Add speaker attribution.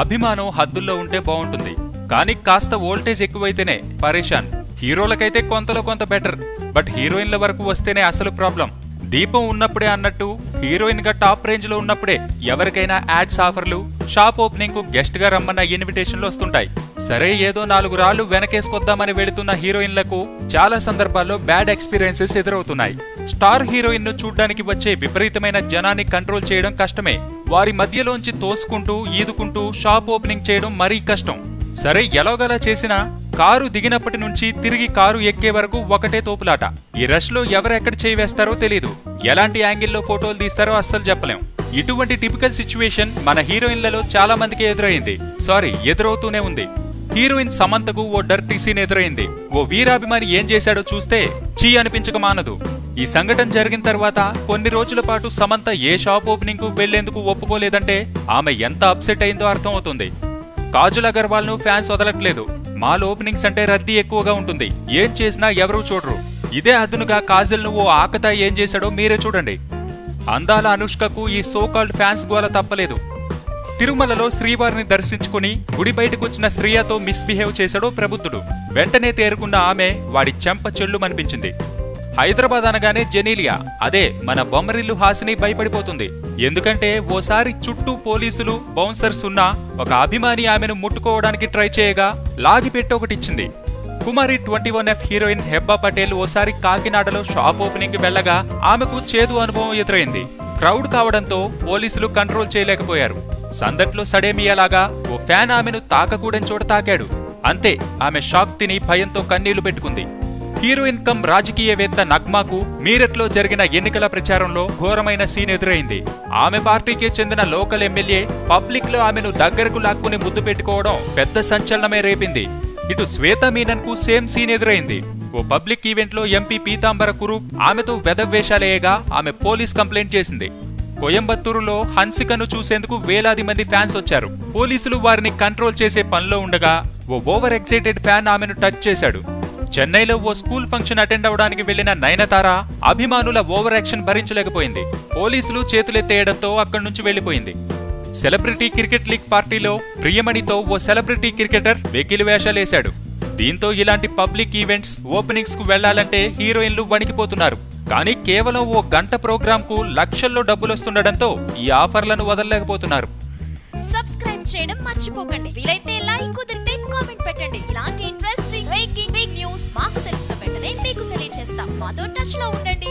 Speaker 1: అభిమానం హద్దుల్లో ఉంటే బాగుంటుంది, కానీ కాస్త వోల్టేజ్ ఎక్కువైతేనే పరేషాన్. హీరోలకైతే కొంతలో కొంత బెటర్, బట్ హీరోయిన్ల వరకు వస్తేనే అసలు ప్రాబ్లం. దీపం ఉన్నప్పుడే అన్నట్టు హీరోయిన్ గా టాప్ రేంజ్ లో ఉన్నప్పుడే ఎవరికైనా యాడ్స్ ఆఫర్లు, షాప్ ఓపెనింగ్ కు గెస్ట్ గా రమ్మన్న ఇన్విటేషన్లు వస్తుంటాయి. సరే ఏదో 4 రాళ్లు వెనకేసుకొద్దామని వెళుతున్న హీరోయిన్లకు చాలా సందర్భాల్లో బ్యాడ్ ఎక్స్పీరియన్సెస్ ఎదురవుతున్నాయి. స్టార్ హీరోయిన్ ను చూడ్డానికి వచ్చే విపరీతమైన జనాన్ని కంట్రోల్ చేయడం కష్టమే. వారి మధ్యలోంచి తోసుకుంటూ ఈదుకుంటూ షాప్ ఓపెనింగ్ చేయడం మరీ కష్టం. సరే ఎలాగలా చేసినా కారు దిగినప్పటి నుంచి తిరిగి కారు ఎక్కే వరకు ఒకటే తోపులాట. ఈ రష్ లో ఎవరెక్కడ చేయి వేస్తారో తెలీదు, ఎలాంటి యాంగిల్లో ఫోటోలు తీస్తారో అస్సలు చెప్పలేం. ఇటువంటి టిపికల్ సిచ్యువేషన్ మన హీరోయిన్లలో చాలా మందికి ఎదురవుతూనే ఉంది. హీరోయిన్ సమంతకు ఓ డర్టీ సీన్ ఎదురైంది. ఓ వీరాభిమాని ఏం చేశాడో చూస్తే చీ అనిపించక మానదు. ఈ సంఘటన జరిగిన తర్వాత కొన్ని రోజుల పాటు సమంత ఏ షాప్ ఓపెనింగ్ కు వెళ్లేందుకు ఒప్పుకోలేదంటే ఆమె ఎంత అప్సెట్ అయిందో అర్థం అవుతుంది. కాజల్ అగర్వాల్ ను ఫ్యాన్స్ వదలట్లేదు. మాల్ ఓపెనింగ్స్ అంటే రద్దీ ఎక్కువగా ఉంటుంది, ఏం చేసినా ఎవరూ చూడరు. ఇదే అదునుగా కాజల్ ను ఓ ఆకతా ఏం చేశాడో మీరే చూడండి. అందాల అనుష్కకు ఈ సోకాల్డ్ ఫ్యాన్స్ గోల తప్పలేదు. తిరుమలలో శ్రీవారిని దర్శించుకుని గుడి బయటకొచ్చిన శ్రీయతో మిస్బిహేవ్ చేశాడో ప్రబుద్ధుడు. వెంటనే తేరుకున్న ఆమె వాడి చెంప చెల్లుమనిపించింది. హైదరాబాద్ అనగానే జెనీలియా, అదే మన బొమ్మరిల్లు హాసిని భయపడిపోతుంది. ఎందుకంటే ఓసారి చుట్టూ పోలీసులు, బౌన్సర్స్ ఉన్నా ఒక అభిమాని ఆమెను ముట్టుకోవడానికి ట్రై చేయగా లాగిపెట్టి ఒకటిచ్చింది. కుమారి 21F హీరోయిన్ హెబ్బా పటేల్ ఓసారి కాకినాడలో షాప్ ఓపెనింగ్ కి వెళ్లగా ఆమెకు చేదు అనుభవం ఎదురైంది. క్రౌడ్ కావడంతో పోలీసులు కంట్రోల్ చేయలేకపోయారు. సందట్లో సడేమియాలాగా ఓ ఫ్యాన్ ఆమెను తాకకూడని చోట తాకాడు. అంతే, ఆమె షాక్ తిని భయంతో కన్నీళ్లు పెట్టుకుంది. హీరోయిన్ కమ్ రాజకీయవేత్త నగ్మాకు మీరట్లో జరిగిన ఎన్నికల ప్రచారంలో ఘోరమైన సీన్ ఎదురైంది. ఆమె పార్టీకి చెందిన లోకల్ ఎమ్మెల్యే పబ్లిక్ లో ఆమెను దగ్గరకు లాక్కుని ముద్దు పెట్టుకోవడం పెద్ద సంచలనమే రేపింది. ఇటు శ్వేతా మీనన్ కు సేమ్ సీన్ ఎదురైంది. ఓ పబ్లిక్ ఈవెంట్ లో ఎంపీ పీతాంబర కురు ఆమెతో వెధవేషాలేయగా ఆమె పోలీస్ కంప్లైంట్ చేసింది. కోయంబత్తూరులో హన్సికను చూసేందుకు వేలాది మంది ఫ్యాన్స్ వచ్చారు. పోలీసులు వారిని కంట్రోల్ చేసే పనిలో ఉండగా ఓ ఓవర్ ఎక్సైటెడ్ ఫ్యాన్ ఆమెను టచ్ చేశాడు. చెన్నైలో ఓ స్కూల్ ఫంక్షన్ అటెండ్ అవడానికి వెళ్లిన నయనతార అభిమానుల ఓవర్ యాక్షన్ భరించలేకపోయింది. పోలీసులు చేతులెత్తేయడంతో అక్కడి నుంచి వెళ్లిపోయింది. సెలబ్రిటీ క్రికెట్ లీగ్ పార్టీలో ప్రియమణితో ఓ సెలబ్రిటీ క్రికెటర్ వెకిలి వేషాలేశాడు. దీంతో ఇలాంటి పబ్లిక్ ఈవెంట్స్, ఓపెనింగ్స్ కు వెళ్లాలంటే హీరోయిన్లు వణికిపోతున్నారు. కానీ కేవలం ఓ గంట ప్రోగ్రామ్ కు లక్షల్లో డబ్బులొస్తుండటంతో ఈ ఆఫర్లను వదలలేకపోతున్నారు.
Speaker 2: సబ్స్క్రైబ్ చేయడం మర్చిపోకండి. వీలైతే లైక్, కుదిరితే కామెంట్ పెట్టండి. ఇలాంటి ఇంట్రెస్టింగ్ బ్రేకింగ్ బిగ్ న్యూస్ మాకు తెలిసిన వెంటనే మీకు తెలియజేస్తాం. మాతో టచ్ లో ఉండండి.